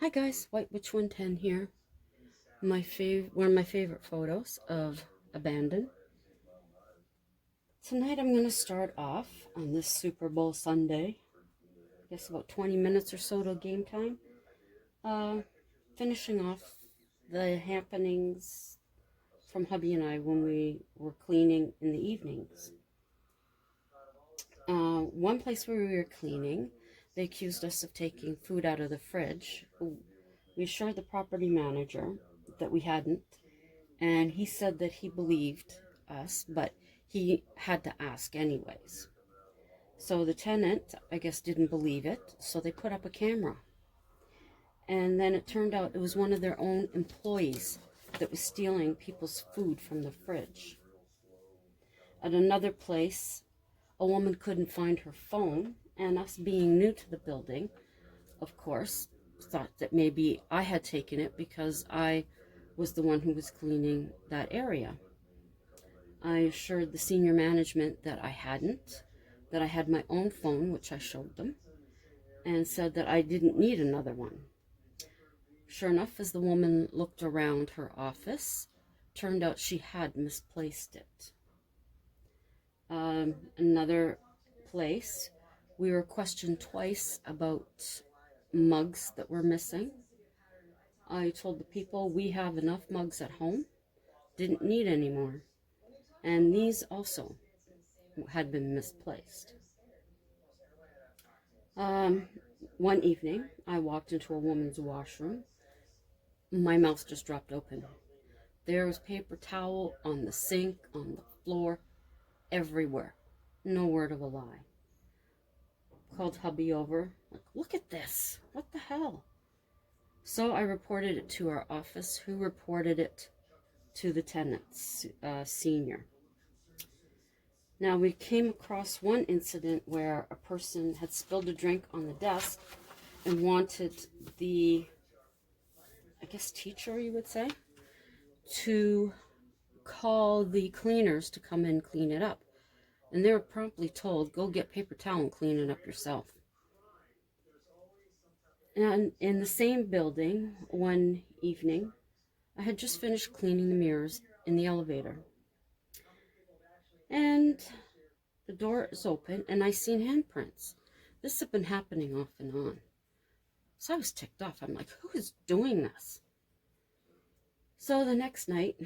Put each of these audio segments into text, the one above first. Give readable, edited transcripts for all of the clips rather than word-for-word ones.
Hi guys, White Witch 110 here. One of my favorite photos of Abandon. Tonight I'm going to start off on this Super Bowl Sunday. I guess about 20 minutes or so till game time. Finishing off the happenings from hubby and I when we were cleaning in the evenings. One place where we were cleaning, they accused us of taking food out of the fridge. We assured the property manager that we hadn't, and he said that he believed us, but he had to ask anyways. So the tenant, I guess, didn't believe it, so they put up a camera. And then it turned out it was one of their own employees that was stealing people's food from the fridge. At another place, a woman couldn't find her phone, and us being new to the building, of course, thought that maybe I had taken it because I was the one who was cleaning that area. I assured the senior management that I hadn't, that I had my own phone, which I showed them, and said that I didn't need another one. Sure enough, as the woman looked around her office, turned out she had misplaced it. Another place, we were questioned twice about mugs that were missing. I told the people we have enough mugs at home, didn't need any more, and these also had been misplaced. One evening, I walked into a woman's washroom. My mouth just dropped open. There was paper towel on the sink, on the floor, everywhere. No word of a lie. Called hubby over. Like, look at this. What the hell? So I reported it to our office, who reported it to the tenant's senior. Now, we came across one incident where a person had spilled a drink on the desk and wanted the, I guess, teacher, you would say, to call the cleaners to come and clean it up. And they were promptly told, go get paper towel and clean it up yourself. And in the same building, one evening, I had just finished cleaning the mirrors in the elevator. And the door is open, and I seen handprints. This had been happening off and on. So I was ticked off. I'm like, who is doing this? So the next night,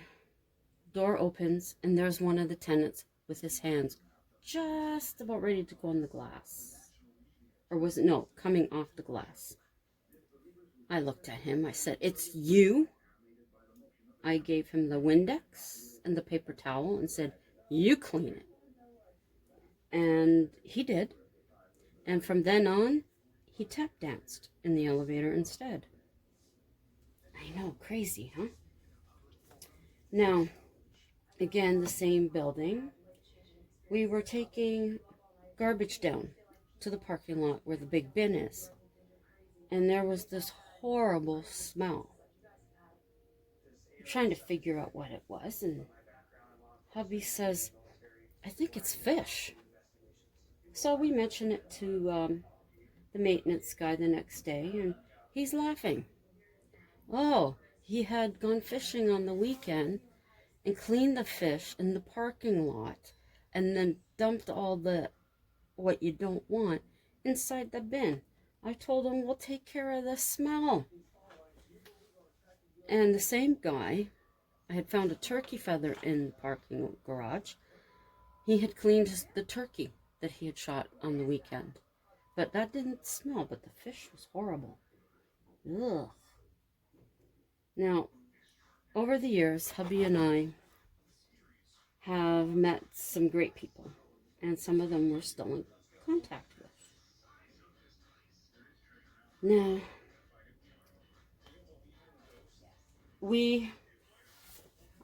door opens, and there's one of the tenants with his hands just about ready to go on the glass. Or was it, no, coming off the glass. I looked at him. I said, it's you? I gave him the Windex and the paper towel and said, you clean it. And he did. And from then on, he tap danced in the elevator instead. I know, crazy, huh? Now, again, the same building. We were taking garbage down to the parking lot where the big bin is. And there was this horrible smell. I'm trying to figure out what it was, and hubby says, I think it's fish. So we mention it to the maintenance guy the next day, and he's laughing. Oh, he had gone fishing on the weekend and cleaned the fish in the parking lot and then dumped all the what you don't want inside the bin. I told him, we'll take care of the smell. And the same guy, I had found a turkey feather in the parking garage. He had cleaned the turkey that he had shot on the weekend. But that didn't smell, but the fish was horrible. Ugh. Now, over the years, hubby and I have met some great people, and some of them we're still in contact with. Now,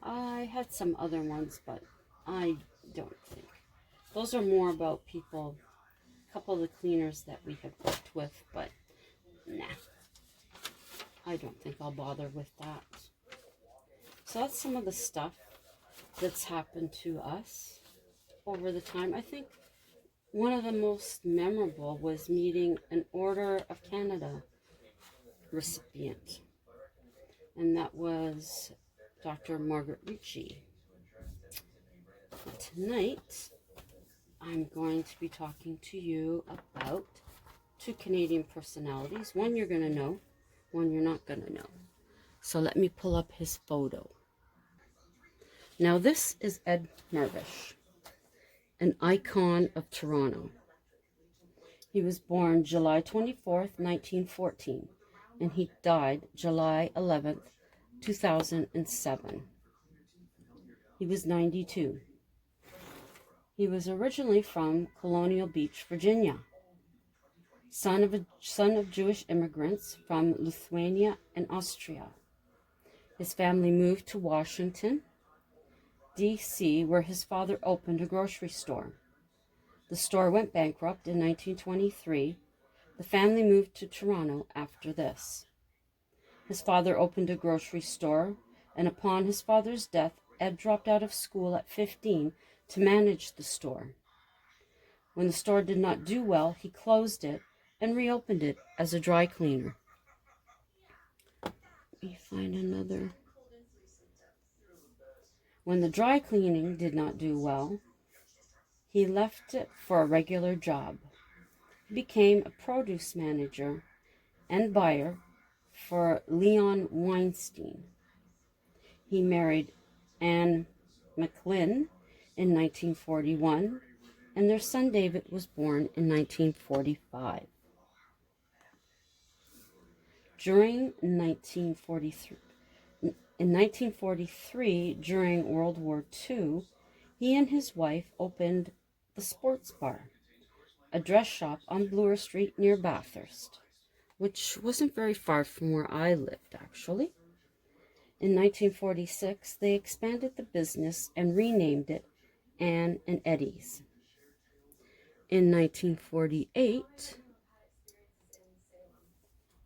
I had some other ones, but I don't think. Those are more about people, a couple of the cleaners that we had worked with, but nah. I don't think I'll bother with that. So that's some of the stuff that's happened to us over the time. I think one of the most memorable was meeting an Order of Canada recipient, and that was Dr. Margaret Ritchie. Tonight, I'm going to be talking to you about two Canadian personalities. One you're going to know, one you're not going to know. So let me pull up his photo. Now this is Ed Mirvish, an icon of Toronto. He was born July 24th, 1914, and he died July 11th, 2007. He was 92. He was originally from Colonial Beach, Virginia. Son of Jewish immigrants from Lithuania and Austria. His family moved to Washington, D.C., where his father opened a grocery store. The store went bankrupt in 1923. The family moved to Toronto after this. His father opened a grocery store, and upon his father's death, Ed dropped out of school at 15 to manage the store. When the store did not do well, he closed it and reopened it as a dry cleaner. Let me find another. When the dry cleaning did not do well, he left it for a regular job. He became a produce manager and buyer for Leon Weinstein. He married Anne McLean in 1941, and their son David was born in 1945. In 1943, during World War II, he and his wife opened the Sports Bar, a dress shop on Bloor Street near Bathurst, which wasn't very far from where I lived, actually. In 1946, they expanded the business and renamed it Anne and Eddie's. In 1948,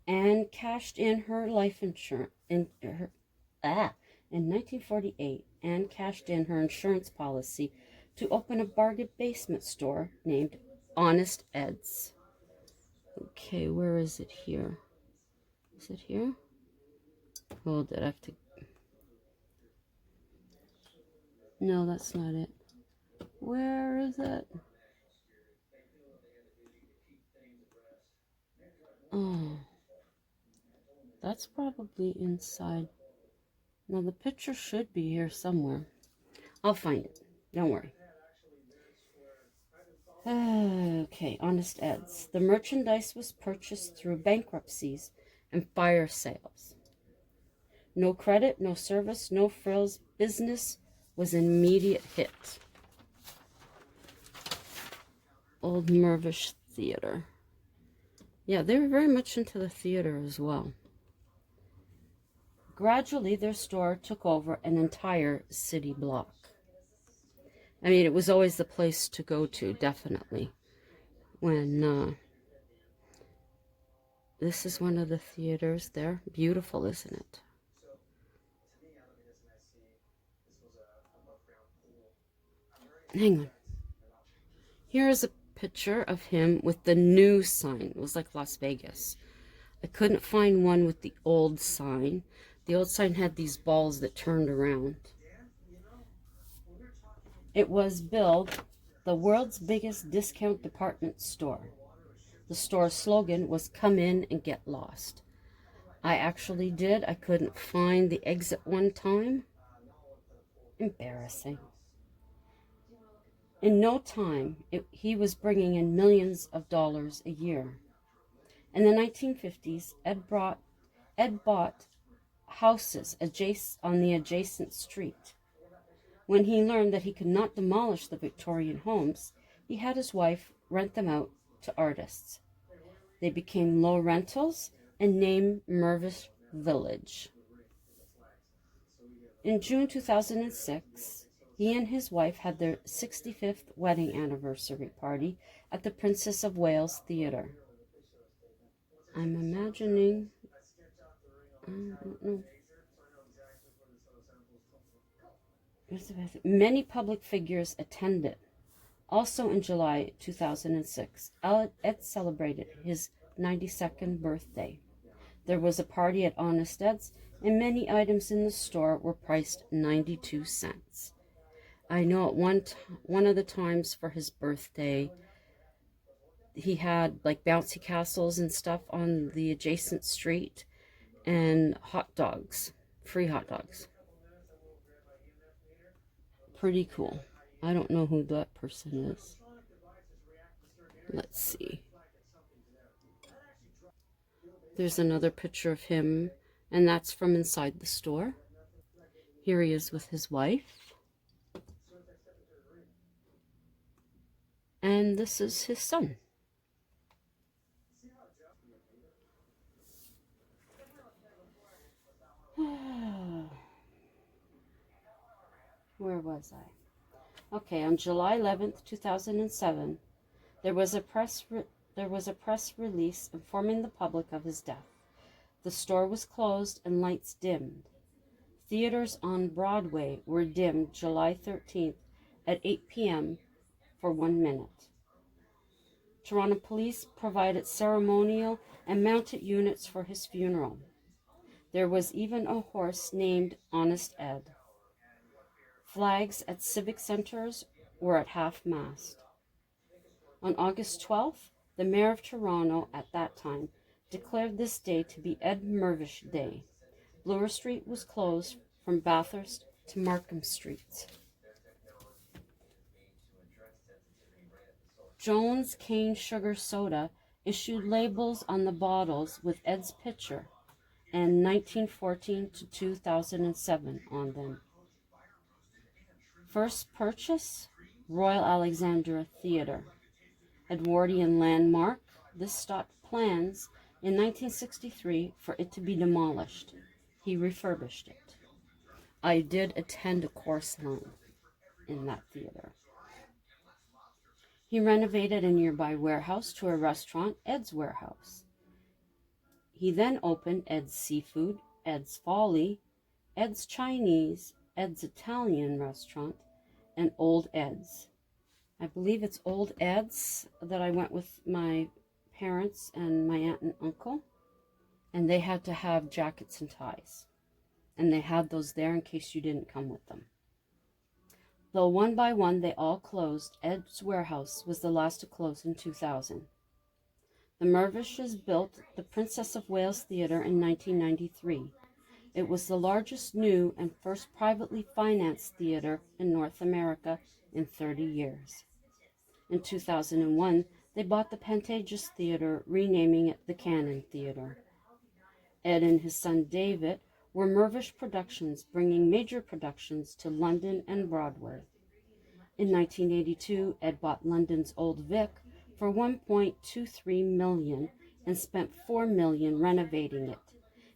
Anne cashed in her life insurance. In 1948, Anne cashed in her insurance policy to open a bargain basement store named Honest Ed's. Okay, where is it here? Is it here? Hold it, I have to... No, that's not it. Where is it? Oh, that's probably inside. Now the picture should be here somewhere. I'll find it. Don't worry. Okay, Honest Ed's. The merchandise was purchased through bankruptcies and fire sales. No credit, no service, no frills. Business was an immediate hit. Old Mirvish Theater. Yeah, they were very much into the theater as well. Gradually, their store took over an entire city block. I mean, it was always the place to go to, definitely. When, this is one of the theaters there. Beautiful, isn't it? Hang on. Here is a picture of him with the new sign. It was like Las Vegas. I couldn't find one with the old sign. The old sign had these balls that turned around. It was billed the world's biggest discount department store. The store's slogan was "Come in and get lost." I actually did. I couldn't find the exit one time. Embarrassing. In no time, he was bringing in millions of dollars a year. In the 1950s, Ed bought houses on the adjacent street. When he learned that he could not demolish the Victorian homes, he had his wife rent them out to artists. They became low rentals and named Mirvish Village. In June 2006, he and his wife had their 65th wedding anniversary party at the Princess of Wales Theatre. I'm imagining, I don't know. Many public figures attended. Also in July 2006, Ed celebrated his 92nd birthday. There was a party at Honest Ed's, and many items in the store were priced 92 cents. I know at one of the times for his birthday, he had like bouncy castles and stuff on the adjacent street, and hot dogs, free hot dogs. Pretty cool. I don't know who that person is. Let's see. There's another picture of him, and that's from inside the store. Here he is with his wife. And this is his son. Where was I? Okay, on July 11th, 2007, there was a press release informing the public of his death. The store was closed and lights dimmed. Theaters on Broadway were dimmed July 13th at 8 p.m. for 1 minute. Toronto police provided ceremonial and mounted units for his funeral. There was even a horse named Honest Ed. Flags at civic centers were at half-mast. On August 12th, the mayor of Toronto at that time declared this day to be Ed Mirvish Day. Bloor Street was closed from Bathurst to Markham Streets. Jones Cane Sugar Soda issued labels on the bottles with Ed's picture and 1914 to 2007 on them. First purchase, Royal Alexandra Theatre. Edwardian landmark, this stopped plans in 1963 for it to be demolished. He refurbished it. I did attend a course line in that theater. He renovated a nearby warehouse to a restaurant, Ed's Warehouse. He then opened Ed's Seafood, Ed's Folly, Ed's Chinese, Ed's Italian restaurant, and Old Ed's. I believe it's Old Ed's that I went with my parents and my aunt and uncle, and they had to have jackets and ties. And they had those there in case you didn't come with them. Though one by one they all closed, Ed's Warehouse was the last to close in 2000. The Mirvishes built the Princess of Wales Theatre in 1993. It was the largest new and first privately financed theatre in North America in 30 years. In 2001, they bought the Pantages Theatre, renaming it the Cannon Theatre. Ed and his son David were Mirvish Productions, bringing major productions to London and Broadway. In 1982, Ed bought London's Old Vic for $1.23 million and spent $4 million renovating it.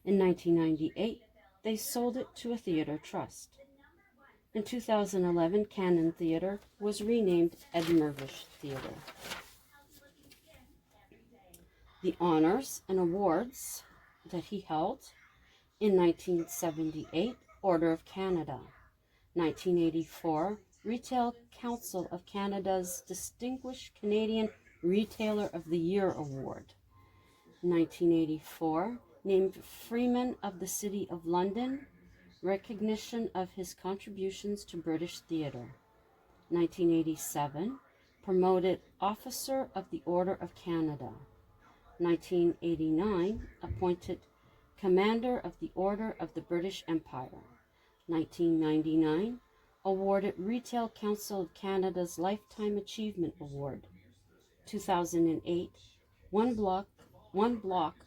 In 1998, they sold it to a theatre trust. In 2011, Cannon Theatre was renamed Ed Mirvish Theatre. The honors and awards that he held: in 1978, Order of Canada. 1984, Retail Council of Canada's Distinguished Canadian Retailer of the Year Award. 1984, named Freeman of the City of London, recognition of his contributions to British theatre. 1987, promoted Officer of the Order of Canada. 1989, appointed Commander of the Order of the British Empire. 1999, awarded Retail Council of Canada's Lifetime Achievement Award. 2008, one block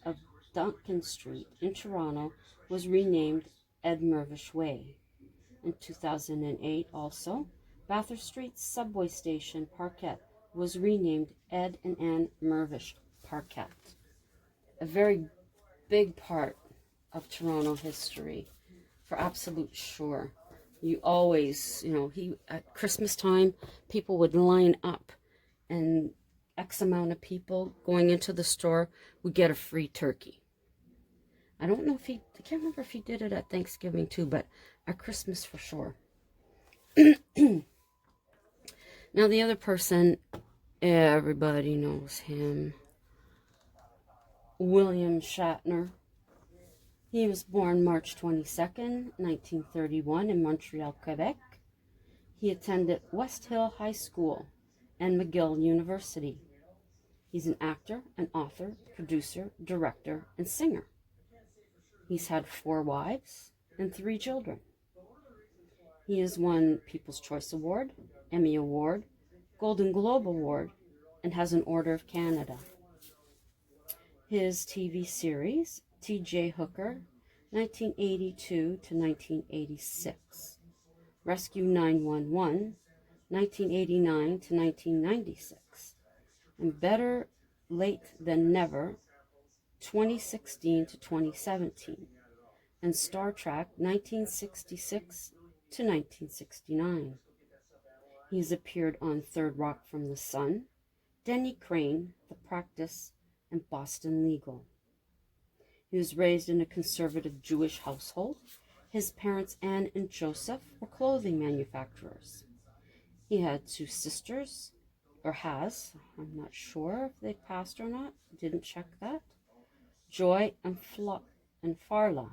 of Duncan Street in Toronto was renamed Ed Mirvish Way. In 2008 also, Bathurst Street subway station Parquet was renamed Ed and Anne Mirvish Parquet. A very big part of Toronto history, for absolute sure. You always, at Christmas time, people would line up, and X amount of people going into the store would get a free turkey. I don't know if I can't remember if he did it at Thanksgiving too, but at Christmas for sure. Now the other person, everybody knows him, William Shatner. He was born March 22nd, 1931 in Montreal, Quebec. He attended West Hill High School and McGill University. He's an actor, an author, producer, director, and singer. He's had 4 wives and 3 children. He has won People's Choice Award, Emmy Award, Golden Globe Award, and has an Order of Canada. His TV series, T.J. Hooker, 1982 to 1986. Rescue 911, 1989 to 1996. And Better Late Than Never, 2016 to 2017. And Star Trek, 1966 to 1969. He has appeared on Third Rock from the Sun, Denny Crane, The Practice, and Boston Legal. He was raised in a conservative Jewish household. His parents, Anne and Joseph, were clothing manufacturers. He had 2 sisters, or has, I'm not sure if they passed or not, didn't check that, Joy and Farla.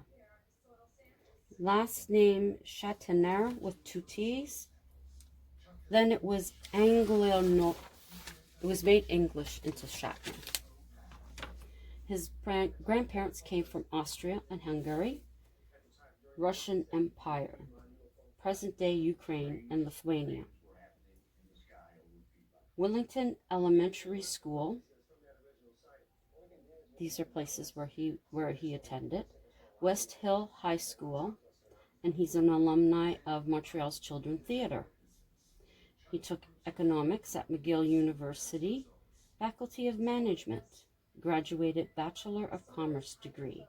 Last name Chatiner with 2 T's. Then it was it was made English into Shatner. His grandparents came from Austria and Hungary, Russian Empire, present-day Ukraine and Lithuania. Willington Elementary School. These are places where he attended. West Hill High School, and he's an alumni of Montreal's Children's Theatre. He took economics at McGill University, Faculty of Management, graduated Bachelor of Commerce degree.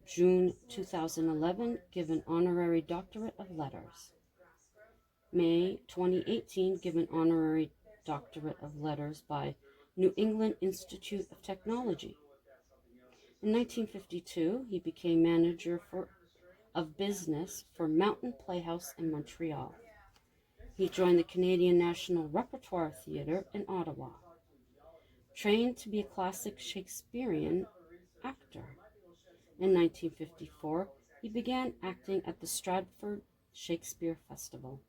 June 2011, given honorary doctorate of letters. May 2018, given honorary doctorate of letters by New England Institute of Technology. In 1952, he became manager of business for Mountain Playhouse in Montreal. He joined the Canadian National Repertoire Theatre in Ottawa. Trained to be a classic Shakespearean actor. In 1954, he began acting at the Stratford Shakespeare Festival.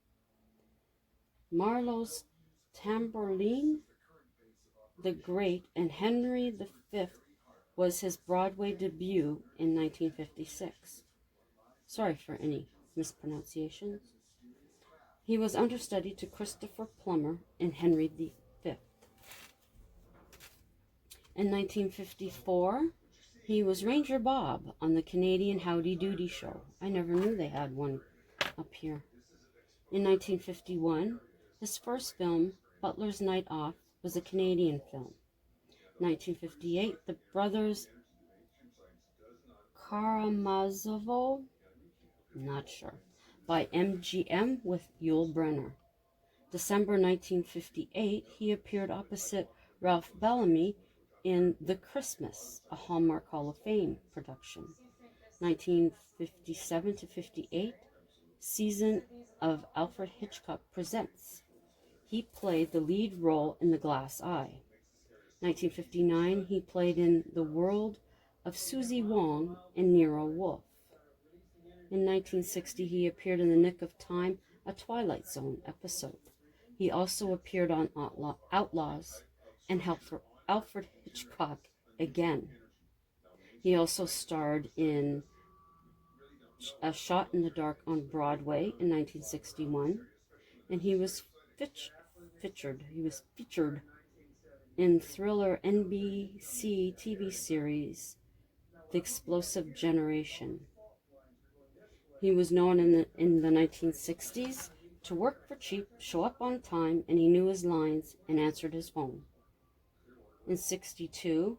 Marlowe's Tamburlaine the Great and Henry V was his Broadway debut in 1956. Sorry for any mispronunciations. He was understudy to Christopher Plummer in Henry V. In 1954, he was Ranger Bob on the Canadian Howdy Doody show. I never knew they had one up here. In 1951, his first film, Butler's Night Off, was a Canadian film. 1958, The Brothers Karamazov, not sure, by MGM with Yul Brynner. December 1958, he appeared opposite Ralph Bellamy in The Christmas, a Hallmark Hall of Fame production. 1957 to 58, season of Alfred Hitchcock Presents. He played the lead role in The Glass Eye. 1959, he played in The World of Susie Wong and Nero Wolfe. In 1960, he appeared in The Nick of Time, a Twilight Zone episode. He also appeared on Outlaws and Alfred Hitchcock again. He also starred in A Shot in the Dark on Broadway in 1961, and he was featured in thriller NBC TV series The Explosive Generation. He was known in the 1960s to work for cheap, show up on time, and he knew his lines and answered his phone. In 1962,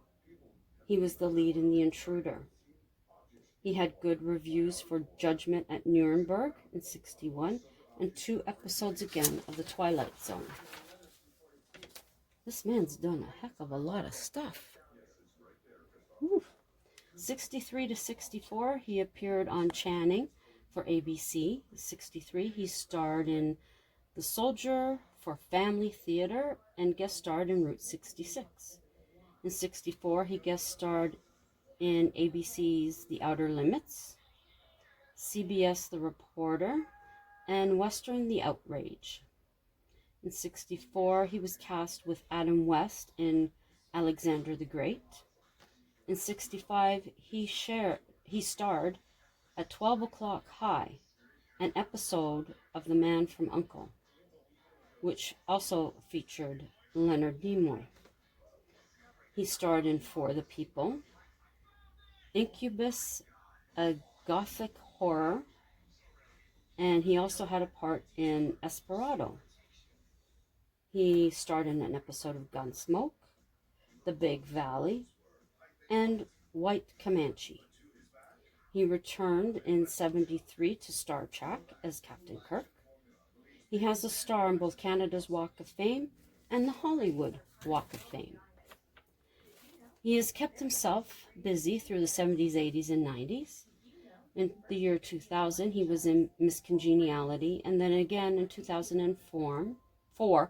he was the lead in The Intruder. He had good reviews for Judgment at Nuremberg in 1961 and 2 episodes again of The Twilight Zone. This man's done a heck of a lot of stuff. 1963 to 1964, he appeared on Channing for ABC. In 1963, he starred in The Soldier for Family Theater and guest starred in Route 66. In 1964, he guest starred in ABC's The Outer Limits, CBS The Reporter, and Western The Outrage. In 1964, he was cast with Adam West in Alexander the Great. In 1965, he starred at 12 O'Clock High, an episode of The Man from U.N.C.L.E., which also featured Leonard Nimoy. He starred in For the People, Incubus, a gothic horror, and he also had a part in Desperado. He starred in an episode of Gunsmoke, The Big Valley, and White Comanche. He returned in 1973 to Star Trek as Captain Kirk. He has a star on both Canada's Walk of Fame and the Hollywood Walk of Fame. He has kept himself busy through the 70s, 80s, and 90s. In the year 2000, he was in Miss Congeniality, and then again in 2004 for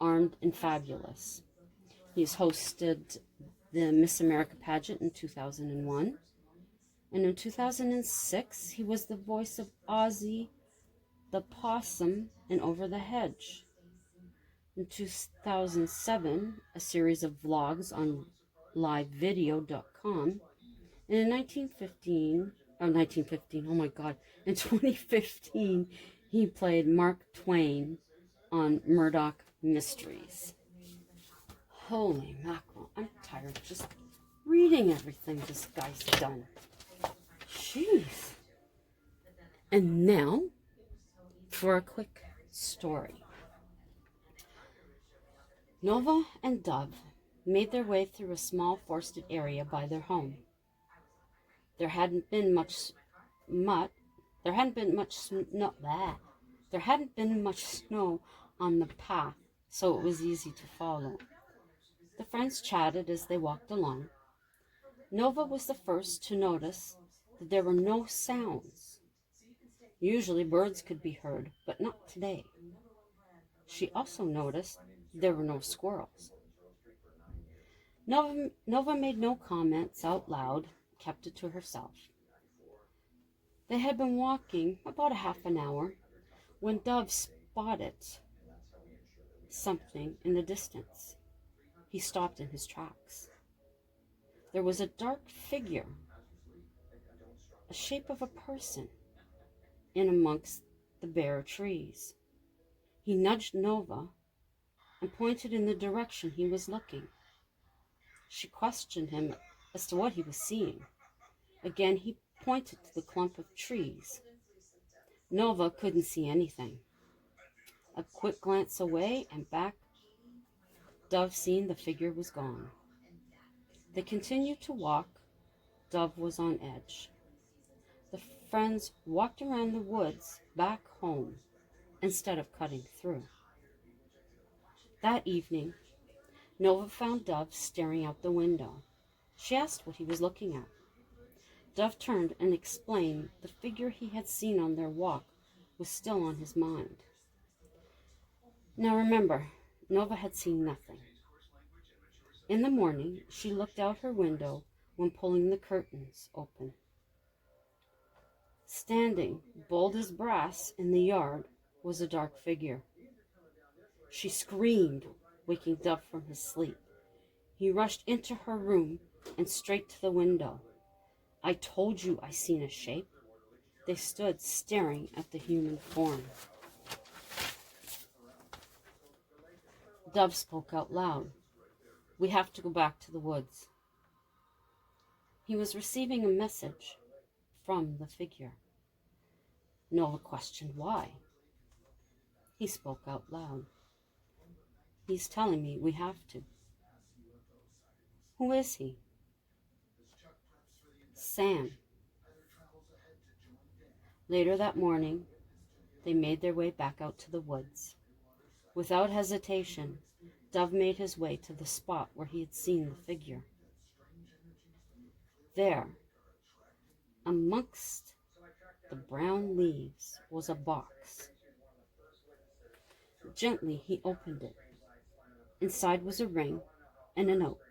Armed and Fabulous. He's hosted the Miss America pageant in 2001. And in 2006, he was the voice of Ozzy the Possum in Over the Hedge. In 2007, a series of vlogs on livevideo.com. And in 2015, he played Mark Twain on Murdoch Mysteries. Holy mackerel, I'm tired of just reading everything this guy's done. Jeez. And now, for a quick story. Nova and Dove made their way through a small forested area by their home. There hadn't been much snow on the path, so it was easy to follow. The friends chatted as they walked along. Nova was the first to notice that there were no sounds. Usually birds could be heard, but not today. She also noticed there were no squirrels. Nova made no comments out loud, kept it to herself. They had been walking about a half an hour when Dove spotted something in the distance. He stopped in his tracks. There was a dark figure, a shape of a person, in amongst the bare trees. He nudged Nova and pointed in the direction he was looking. She questioned him as to what he was seeing. Again, he pointed to the clump of trees. Nova couldn't see anything. A quick glance away and back, Dove seen the figure was gone. They continued to walk. Dove was on edge. The friends walked around the woods back home instead of cutting through. That evening, Nova found Dove staring out the window. She asked what he was looking at. Dove turned and explained the figure he had seen on their walk was still on his mind. Now remember, Nova had seen nothing. In the morning, she looked out her window when pulling the curtains open. Standing, bold as brass, in the yard was a dark figure. She screamed, waking Dove from his sleep. He rushed into her room and straight to the window. "I told you I seen a shape." They stood staring at the human form. Dove spoke out loud. "We have to go back to the woods." He was receiving a message from the figure. Nova questioned why. He spoke out loud. "He's telling me we have to." "Who is he?" "Sam." Later that morning, they made their way back out to the woods. Without hesitation, Dove made his way to the spot where he had seen the figure. There, amongst the brown leaves, was a box. Gently, he opened it. Inside was a ring and a note.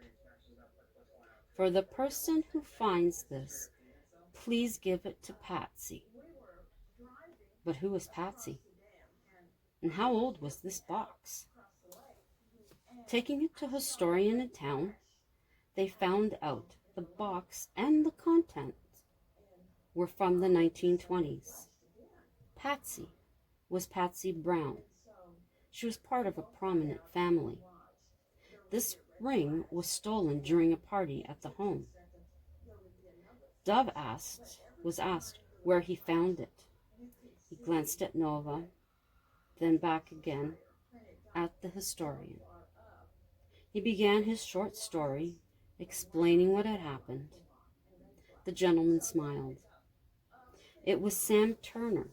For the person who finds this, please give it to Patsy. But who was Patsy? And how old was this box? Taking it to a historian in town, they found out the box and the contents were from the 1920s. Patsy was Patsy Brown. She was part of a prominent family. This ring was stolen during a party at the home. Dove was asked where he found it. He glanced at Nova, then back again at the historian. He began his short story, explaining what had happened. The gentleman smiled. It was Sam Turner.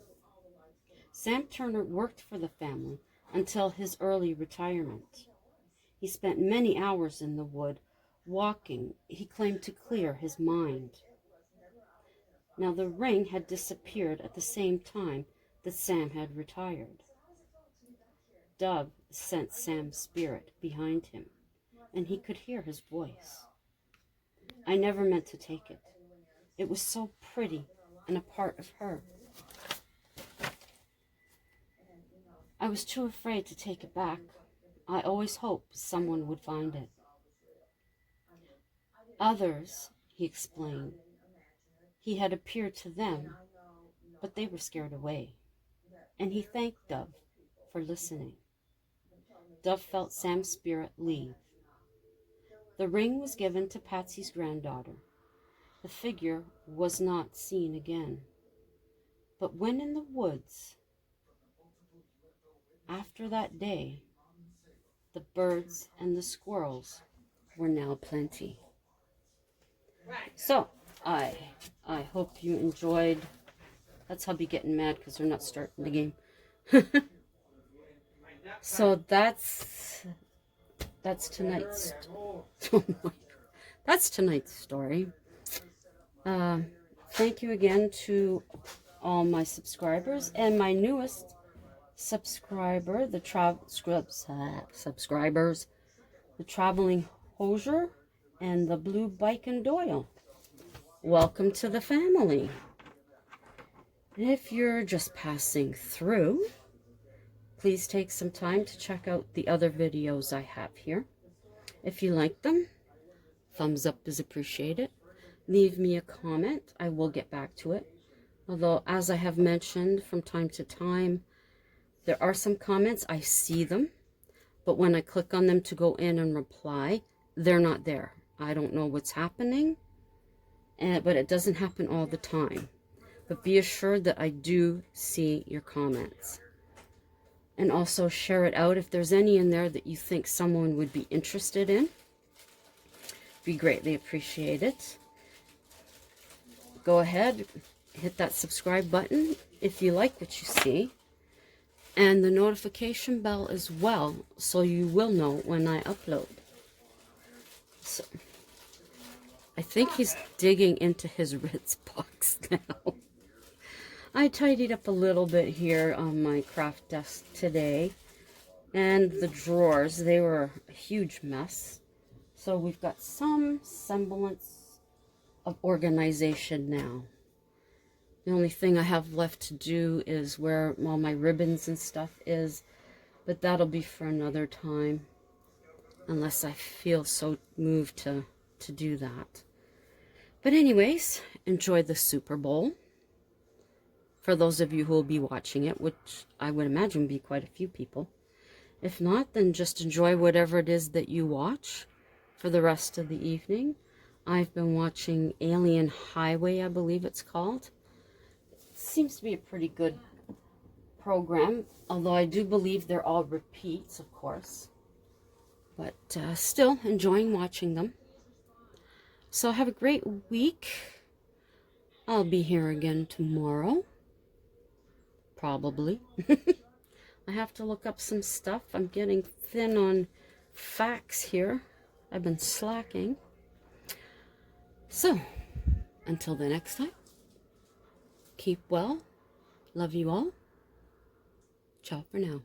Sam Turner worked for the family until his early retirement. He spent many hours in the wood, walking, he claimed, to clear his mind. Now the ring had disappeared at the same time that Sam had retired. Dove sensed Sam's spirit behind him, and he could hear his voice. I never meant to take it. It was so pretty and a part of her. I was too afraid to take it back. I always hoped someone would find it. Others, he explained, he had appeared to them, but they were scared away. And he thanked Dove for listening. Dove felt Sam's spirit leave. The ring was given to Patsy's granddaughter. The figure was not seen again. But when in the woods, after that day, the birds and the squirrels were now plenty. So, I hope you enjoyed. That's hubby getting mad because they're not starting the game. So that's tonight's. Oh my God. That's tonight's story. Thank you again to all my subscribers and my newest subscriber, the Traveling Hosier and the Blue Bike and Doyle. Welcome to the family. If you're just passing through, please take some time to check out the other videos I have here. If you like them, thumbs up is appreciated. Leave me a comment. I will get back to it. Although, as I have mentioned from time to time, there are some comments, I see them, but when I click on them to go in and reply, they're not there. I don't know what's happening, but it doesn't happen all the time. But be assured that I do see your comments. And also share it out if there's any in there that you think someone would be interested in. Be greatly appreciated. Go ahead, hit that subscribe button if you like what you see. And the notification bell as well, so you will know when I upload. So, I think he's digging into his Ritz box now. I tidied up a little bit here on my craft desk today. And the drawers, they were a huge mess. So we've got some semblance of organization now. The only thing I have left to do is where all my ribbons and stuff is. But that'll be for another time. Unless I feel so moved to do that. But anyways, enjoy the Super Bowl. For those of you who will be watching it, which I would imagine be quite a few people. If not, then just enjoy whatever it is that you watch for the rest of the evening. I've been watching Alien Highway, I believe it's called. It seems to be a pretty good program, although I do believe they're all repeats, of course. But still enjoying watching them. So have a great week. I'll be here again tomorrow. Probably. I have to look up some stuff. I'm getting thin on facts here. I've been slacking. So, until the next time, keep well. Love you all. Ciao for now.